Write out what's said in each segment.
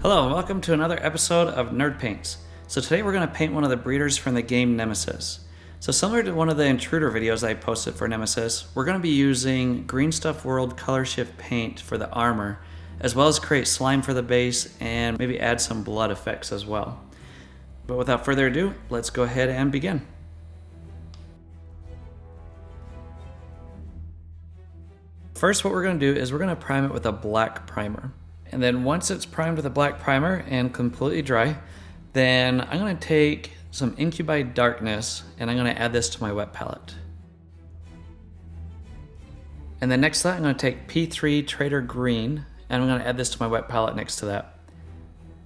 Hello and welcome to another episode of Nerd Paints. So today we're going to paint one of the breeders from the game Nemesis. So similar to one of the intruder videos I posted for Nemesis, we're going to be using Green Stuff World color shift paint for the armor, as well as create slime for the base and maybe add some blood effects as well. But without further ado, let's go ahead and begin. First, what we're going to do is we're going to prime it with a black primer. And then once it's primed with a black primer and completely dry, then I'm going to take some Incubi Darkness and I'm going to add this to my wet palette. And then next to that, I'm going to take P3 Traitor Green and I'm going to add this to my wet palette next to that.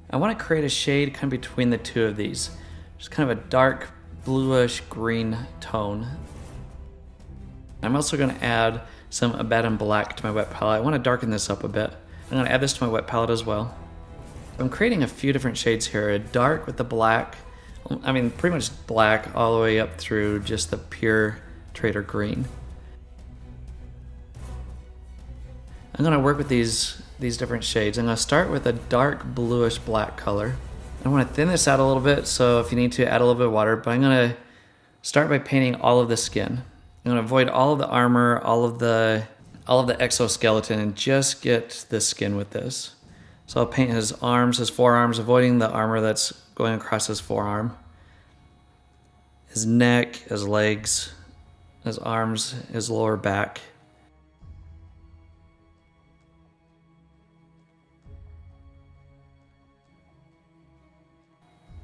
I want to create a shade kind of between the two of these. Just kind of a dark bluish green tone. I'm also going to add some Abaddon Black to my wet palette. I want to darken this up a bit. I'm going to add this to my wet palette as well. I'm creating a few different shades here. A dark with the black, I mean pretty much black all the way up through just the pure Traitor Green. I'm going to work with these different shades. I'm going to start with a dark bluish black color. I want to thin this out a little bit, so if you need to add a little bit of water, but I'm going to start by painting all of the skin. I'm going to avoid all of the armor, all of the exoskeleton, and just get the skin with this. So I'll paint his arms, his forearms, avoiding the armor that's going across his forearm. His neck, his legs, his arms, his lower back.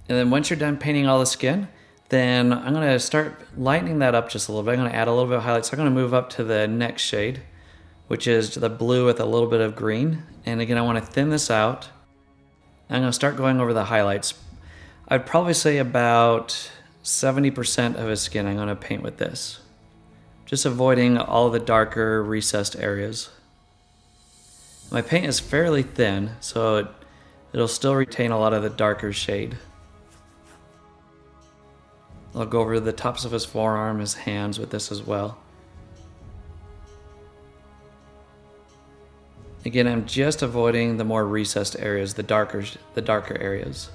And then once you're done painting all the skin, then I'm going to start lightening that up just a little bit. I'm going to add a little bit of highlights. So I'm going to move up to the next shade, which is the blue with a little bit of green. And again, I want to thin this out. I'm going to start going over the highlights. I'd probably say about 70% of his skin I'm going to paint with this. Just avoiding all the darker recessed areas. My paint is fairly thin, so it'll still retain a lot of the darker shade. I'll go over the tops of his forearm, his hands with this as well. Again, I'm just avoiding the more recessed areas, the darker areas.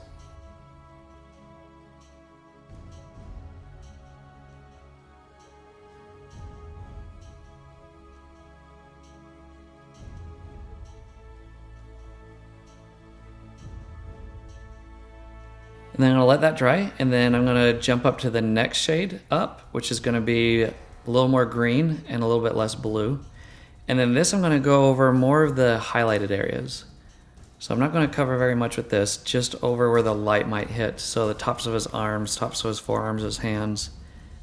And then I'm going to let that dry, and then I'm going to jump up to the next shade up, which is going to be a little more green and a little bit less blue. And then this I'm going to go over more of the highlighted areas. So I'm not going to cover very much with this, just over where the light might hit. So the tops of his arms, tops of his forearms, his hands,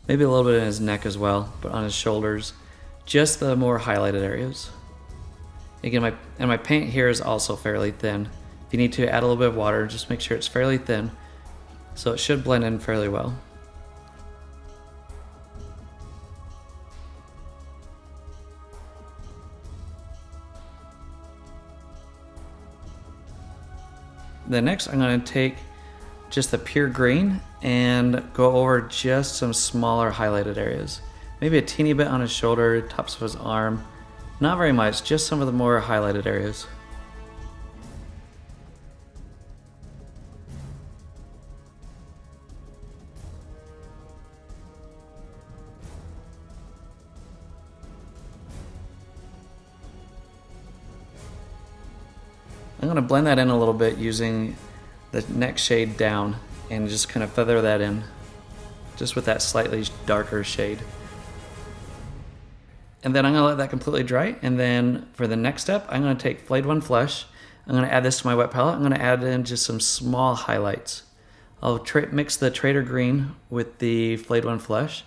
maybe a little bit in his neck as well, but on his shoulders, just the more highlighted areas. Again, my paint here is also fairly thin. If you need to add a little bit of water, just make sure it's fairly thin. So it should blend in fairly well. Then next I'm going to take just the pure green and go over just some smaller highlighted areas. Maybe a teeny bit on his shoulder, tops of his arm. Not very much, just some of the more highlighted areas. I'm going to blend that in a little bit using the next shade down and just kind of feather that in, just with that slightly darker shade. And then I'm going to let that completely dry, and then for the next step, I'm going to take Flayed One Flesh. I'm going to add this to my wet palette. I'm going to add in just some small highlights. I'll mix the Traitor Green with the Flayed One Flesh.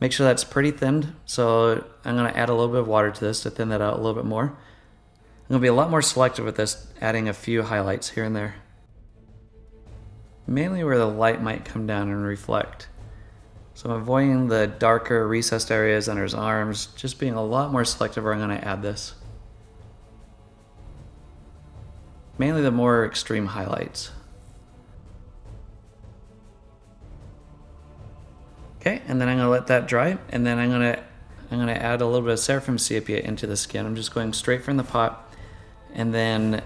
Make sure that's pretty thinned, so I'm going to add a little bit of water to this to thin that out a little bit more. I'm going to be a lot more selective with this, adding a few highlights here and there. Mainly where the light might come down and reflect. So I'm avoiding the darker recessed areas under his arms, just being a lot more selective where I'm going to add this. Mainly the more extreme highlights. Okay, and then I'm gonna let that dry, and then I'm gonna add a little bit of Seraphim Sepia into the skin. I'm just going straight from the pot, and then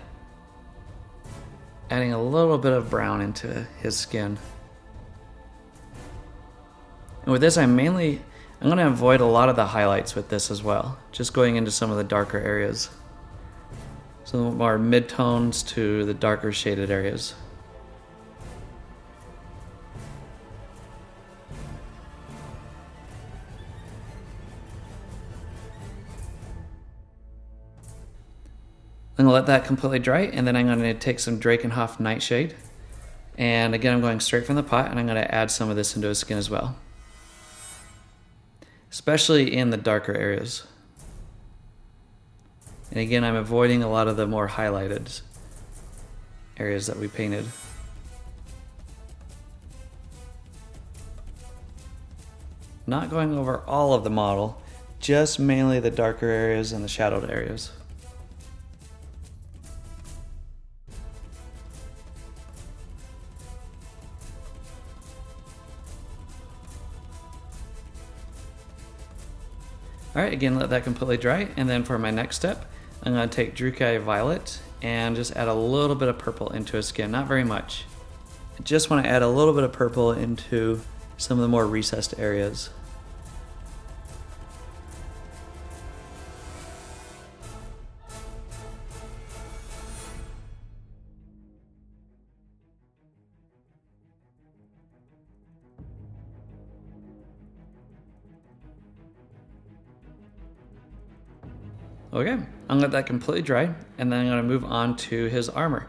adding a little bit of brown into his skin. And with this, I'm gonna avoid a lot of the highlights with this as well, just going into some of the darker areas. Some more mid-tones to the darker shaded areas. I'm gonna let that completely dry, and then I'm gonna take some Drakenhof Nightshade. And again, I'm going straight from the pot, and I'm gonna add some of this into his skin as well. Especially in the darker areas. And again, I'm avoiding a lot of the more highlighted areas that we painted. Not going over all of the model, just mainly the darker areas and the shadowed areas. Alright, again, let that completely dry, and then for my next step, I'm going to take Druchii Violet and just add a little bit of purple into his skin, not very much. I just want to add a little bit of purple into some of the more recessed areas. Okay, I'm gonna let that completely dry, and then I'm gonna move on to his armor.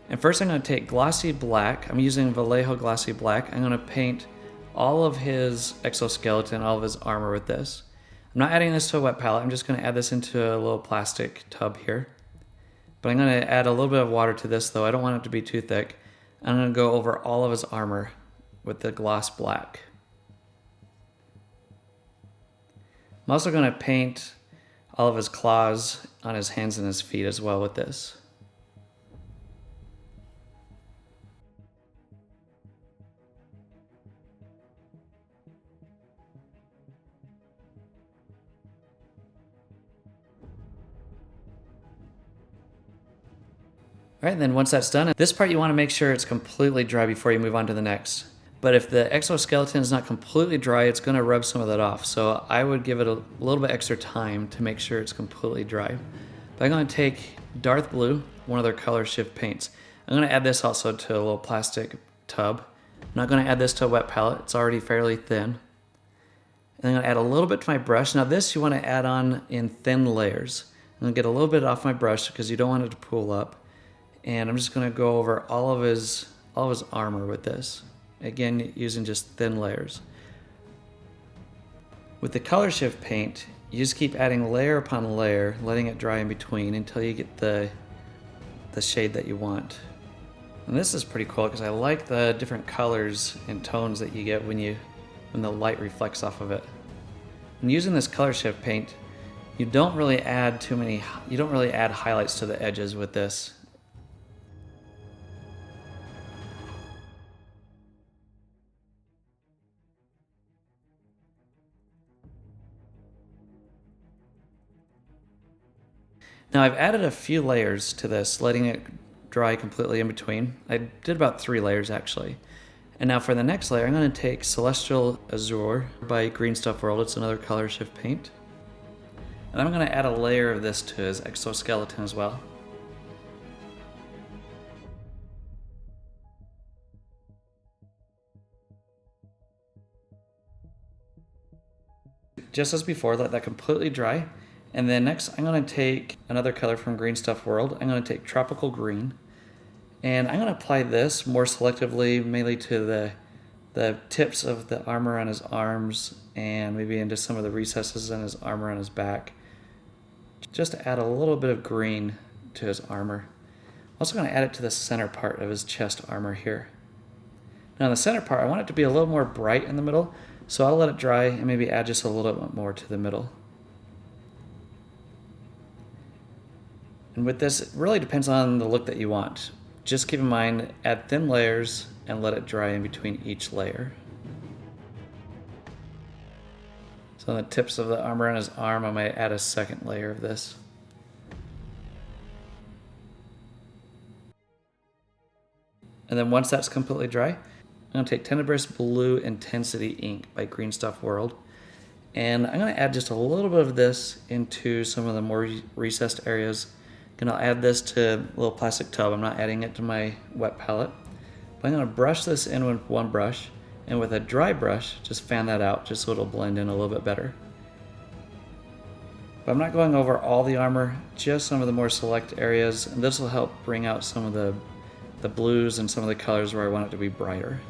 And first I'm gonna take Glossy Black. I'm using Vallejo Glossy Black. I'm gonna paint all of his exoskeleton, all of his armor with this. I'm not adding this to a wet palette. I'm just gonna add this into a little plastic tub here. But I'm gonna add a little bit of water to this though. I don't want it to be too thick. I'm gonna go over all of his armor with the gloss black. I'm also going to paint all of his claws on his hands and his feet as well with this. Alright, then once that's done, this part you want to make sure it's completely dry before you move on to the next. But if the exoskeleton is not completely dry, it's going to rub some of that off. So I would give it a little bit extra time to make sure it's completely dry. But I'm going to take Darth Blue, one of their color shift paints. I'm going to add this also to a little plastic tub. I'm not going to add this to a wet palette. It's already fairly thin. And I'm going to add a little bit to my brush. Now this you want to add on in thin layers. I'm going to get a little bit off my brush because you don't want it to pool up. And I'm just going to go over all of his armor with this. Again, using just thin layers. With the color shift paint, you just keep adding layer upon layer, letting it dry in between until you get the shade that you want. And this is pretty cool because I like the different colors and tones that you get when the light reflects off of it. And using this color shift paint, you don't really add highlights to the edges with this. Now I've added a few layers to this, letting it dry completely in between. I did about 3 layers actually. And now for the next layer, I'm going to take Celestial Azure by Green Stuff World. It's another color shift paint. And I'm going to add a layer of this to his exoskeleton as well. Just as before, let that completely dry. And then next, I'm going to take another color from Green Stuff World. I'm going to take Tropical Green. And I'm going to apply this more selectively, mainly to the tips of the armor on his arms and maybe into some of the recesses in his armor on his back. Just to add a little bit of green to his armor. I'm also going to add it to the center part of his chest armor here. Now in the center part, I want it to be a little more bright in the middle, so I'll let it dry and maybe add just a little bit more to the middle. And with this, it really depends on the look that you want. Just keep in mind, add thin layers and let it dry in between each layer. So on the tips of the armor on his arm, I might add a second layer of this. And then once that's completely dry, I'm going to take Tenebris Blue Intensity Ink by Green Stuff World. And I'm going to add just a little bit of this into some of the more recessed areas. I'm going to add this to a little plastic tub. I'm not adding it to my wet palette. But I'm going to brush this in with one brush. And with a dry brush, just fan that out just so it'll blend in a little bit better. But I'm not going over all the armor, just some of the more select areas. And this will help bring out some of the blues and some of the colors where I want it to be brighter.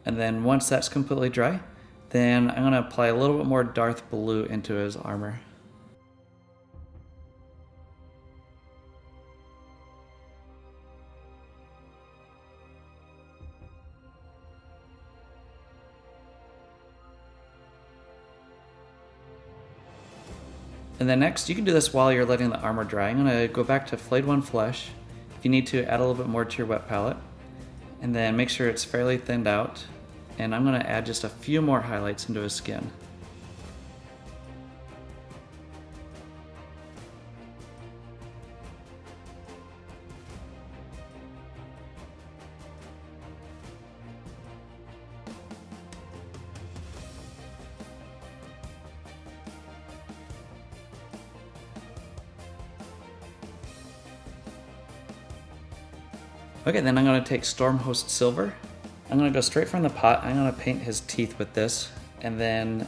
And then once that's completely dry, then I'm going to apply a little bit more Darth Blue into his armor. And then next, you can do this while you're letting the armor dry. I'm going to go back to Flayed One Flesh. If you need to, add a little bit more to your wet palette. And then make sure it's fairly thinned out. And I'm going to add just a few more highlights into his skin. Okay, then I'm going to take Stormhost Silver. I'm going to go straight from the pot. I'm going to paint his teeth with this, and then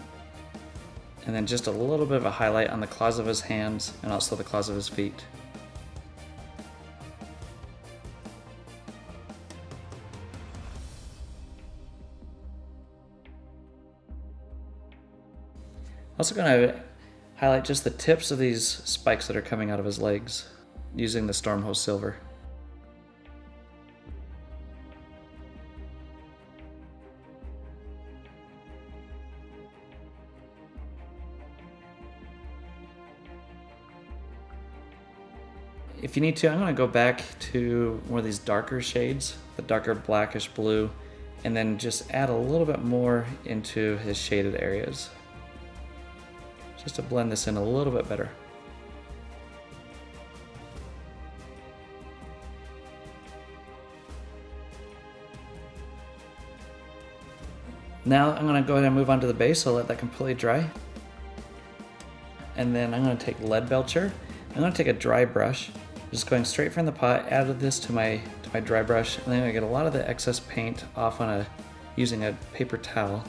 just a little bit of a highlight on the claws of his hands and also the claws of his feet. Also going to highlight just the tips of these spikes that are coming out of his legs using the Stormhost Silver. If you need to, I'm going to go back to one of these darker shades, the darker blackish blue, and then just add a little bit more into his shaded areas, just to blend this in a little bit better. Now I'm going to go ahead and move on to the base, so let that completely dry. And then I'm going to take Leadbelcher. I'm going to take a dry brush, just going straight from the pot, add this to my dry brush, and then I'm going to get a lot of the excess paint off on using a paper towel.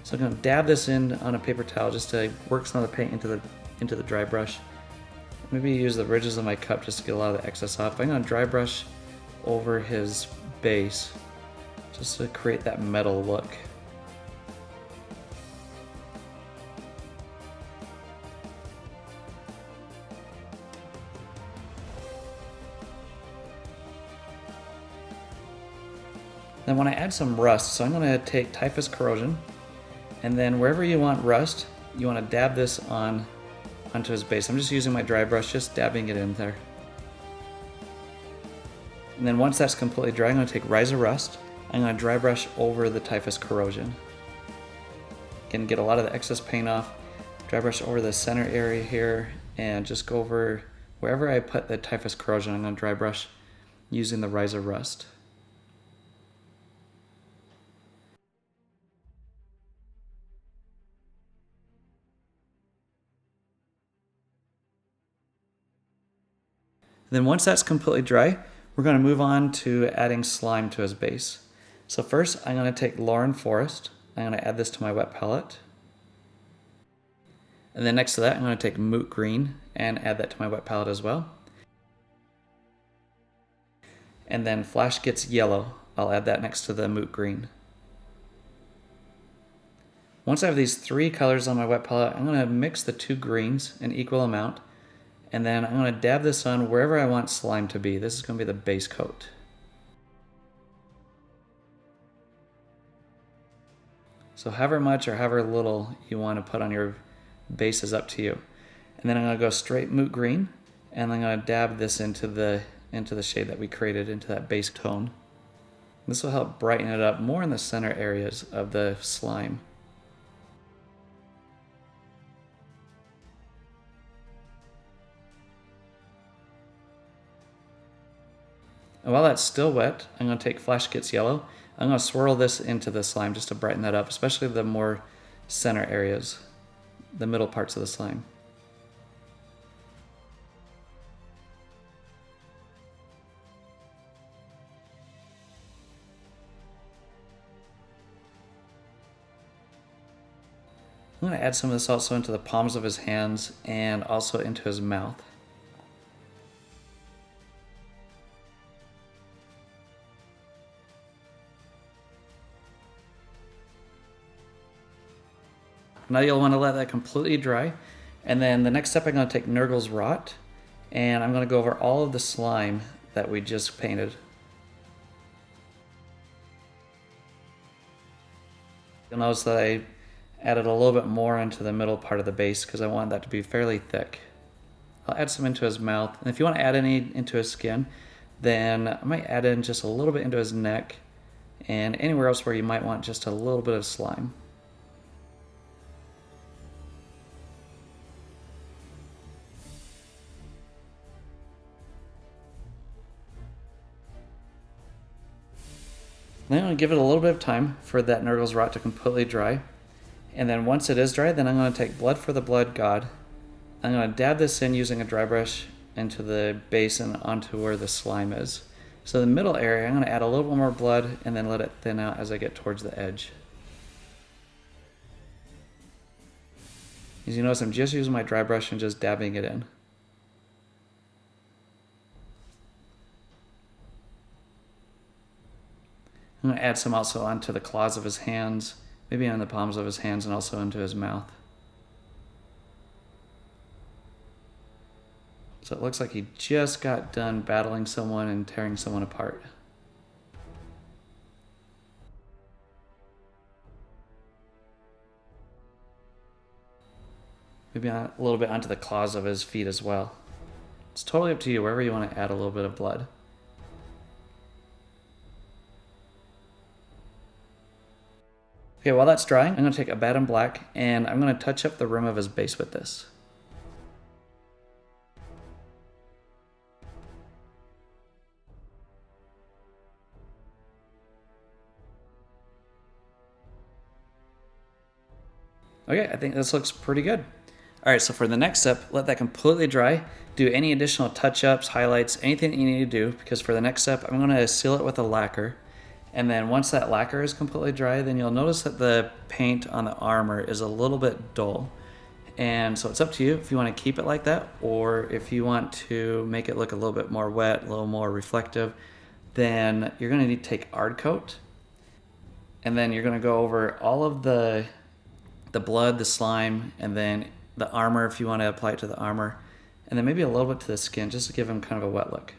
So I'm going to dab this in on a paper towel just to work some of the paint into the dry brush. Maybe use the ridges of my cup just to get a lot of the excess off. I'm going to dry brush over his base just to create that metal look. Then when I add some rust, so I'm going to take Typhus Corrosion, and then wherever you want rust, you want to dab this onto his base. I'm just using my dry brush, just dabbing it in there. And then once that's completely dry, I'm going to take Ryza Rust. I'm going to dry brush over the Typhus Corrosion. Again, get a lot of the excess paint off. Dry brush over the center area here, and just go over wherever I put the Typhus Corrosion. I'm going to dry brush using the Ryza Rust. Then once that's completely dry, we're going to move on to adding slime to his base. So first, I'm going to take Loren Forest. I'm going to add this to my wet palette. And then next to that, I'm going to take Moot Green and add that to my wet palette as well. And then Flash Gitz Yellow. I'll add that next to the Moot Green. Once I have these 3 colors on my wet palette, I'm going to mix the 2 greens in equal amount, and then I'm going to dab this on wherever I want slime to be. This is going to be the base coat. So however much or however little you want to put on your base is up to you. And then I'm going to go straight Moot Green, and I'm going to dab this into the shade that we created, into that base tone. This will help brighten it up more in the center areas of the slime. And while that's still wet, I'm going to take Flash Gitz Yellow. I'm going to swirl this into the slime just to brighten that up, especially the more center areas, the middle parts of the slime. I'm going to add some of this also into the palms of his hands and also into his mouth. Now you'll want to let that completely dry. And then the next step, I'm going to take Nurgle's Rot, and I'm going to go over all of the slime that we just painted. You'll notice that I added a little bit more into the middle part of the base because I want that to be fairly thick. I'll add some into his mouth, and if you want to add any into his skin, then I might add in just a little bit into his neck and anywhere else where you might want just a little bit of slime. Then I'm going to give it a little bit of time for that Nurgle's Rot to completely dry. And then once it is dry, then I'm going to take Blood for the Blood God. I'm going to dab this in using a dry brush into the base and onto where the slime is. So the middle area, I'm going to add a little bit more blood and then let it thin out as I get towards the edge. As you notice, I'm just using my dry brush and just dabbing it in. I'm going to add some also onto the claws of his hands, maybe on the palms of his hands and also into his mouth. So it looks like he just got done battling someone and tearing someone apart. Maybe a little bit onto the claws of his feet as well. It's totally up to you, wherever you want to add a little bit of blood. Okay, while that's drying, I'm going to take Abaddon Black and I'm going to touch up the rim of his base with this. Okay, I think this looks pretty good. All right, so for the next step, let that completely dry. Do any additional touch-ups, highlights, anything that you need to do, because for the next step, I'm going to seal it with a lacquer. And then once that lacquer is completely dry, then you'll notice that the paint on the armor is a little bit dull. And so it's up to you if you want to keep it like that, or if you want to make it look a little bit more wet, a little more reflective, then you're going to need to take Ardcoat. And then you're going to go over all of the blood, the slime, and then the armor if you want to apply it to the armor. And then maybe a little bit to the skin, just to give him kind of a wet look.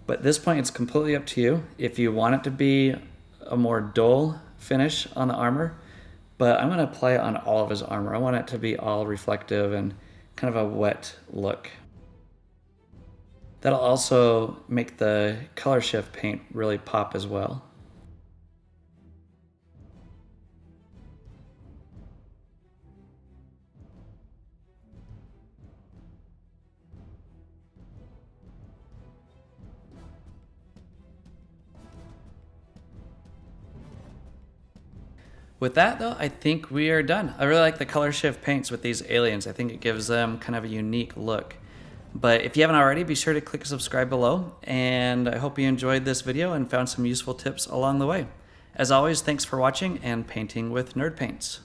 But at this point, it's completely up to you if you want it to be a more dull finish on the armor, but I'm going to apply it on all of his armor. I want it to be all reflective and kind of a wet look. That'll also make the color shift paint really pop as well. With that though, I think we are done. I really like the color shift paints with these aliens. I think it gives them kind of a unique look. But if you haven't already, be sure to click subscribe below. And I hope you enjoyed this video and found some useful tips along the way. As always, thanks for watching and painting with Nerd Paints.